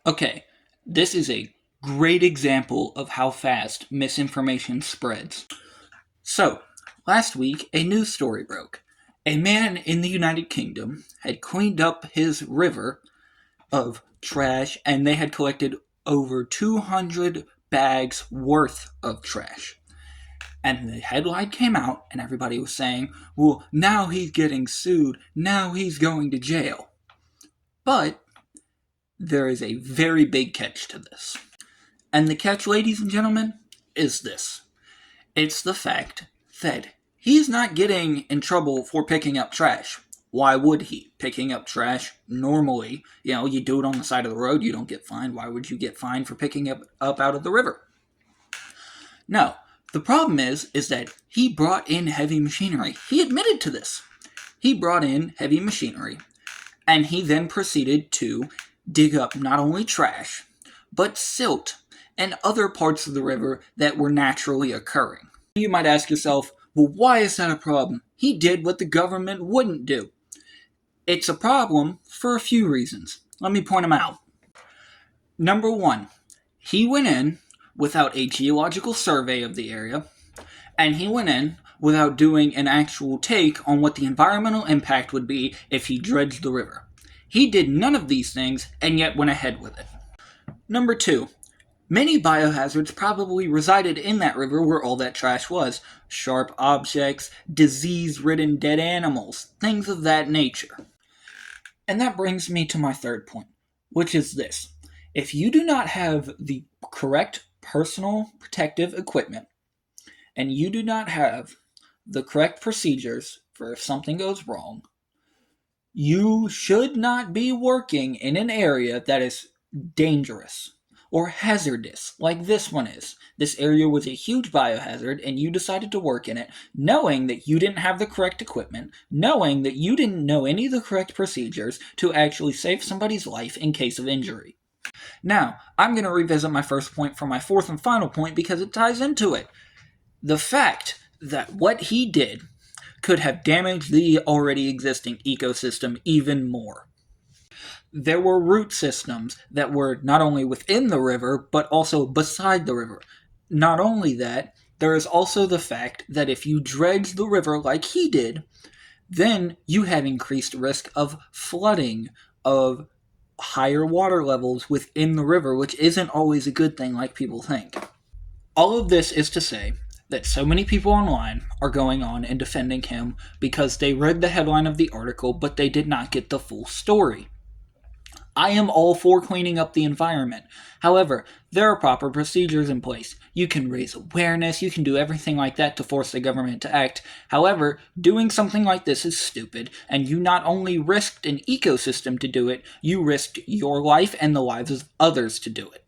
Okay, this is a great example of how fast misinformation spreads. So, last week, a news story broke. A man in the United Kingdom had cleaned up his river of trash and they had collected over 200 bags worth of trash. And the headline came out, and everybody was saying, well, now he's getting sued, now he's going to jail. But there is a very big catch to this. And the catch, ladies and gentlemen, is this. It's the fact that he's not getting in trouble for picking up trash. Why would he? Picking up trash, normally, you do it on the side of the road, you don't get fined. Why would you get fined for picking it up out of the river? No. The problem is that he brought in heavy machinery. He admitted to this. He brought in heavy machinery, and he then proceeded to dig up not only trash, but silt and other parts of the river that were naturally occurring. You might ask yourself, well, why is that a problem? He did what the government wouldn't do. It's a problem for a few reasons. Let me point them out. Number one, he went in without a geological survey of the area, and he went in without doing an actual take on what the environmental impact would be if he dredged the river. He did none of these things and yet went ahead with it. Number two, many biohazards probably resided in that river where all that trash was. Sharp objects, disease-ridden dead animals, things of that nature. And that brings me to my third point, which is this. If you do not have the correct personal protective equipment, and you do not have the correct procedures for if something goes wrong, you should not be working in an area that is dangerous or hazardous like this one is. This area was a huge biohazard and you decided to work in it knowing that you didn't have the correct equipment, knowing that you didn't know any of the correct procedures to actually save somebody's life in case of injury. Now, I'm going to revisit my first point for my fourth and final point because it ties into it. The fact that what he did could have damaged the already existing ecosystem even more. There were root systems that were not only within the river, but also beside the river. Not only that, there is also the fact that if you dredge the river like he did, then you have increased risk of flooding, of higher water levels within the river, which isn't always a good thing like people think. All of this is to say that so many people online are going on and defending him because they read the headline of the article, but they did not get the full story. I am all for cleaning up the environment. However, there are proper procedures in place. You can raise awareness, you can do everything like that to force the government to act. However, doing something like this is stupid, and you not only risked an ecosystem to do it, you risked your life and the lives of others to do it.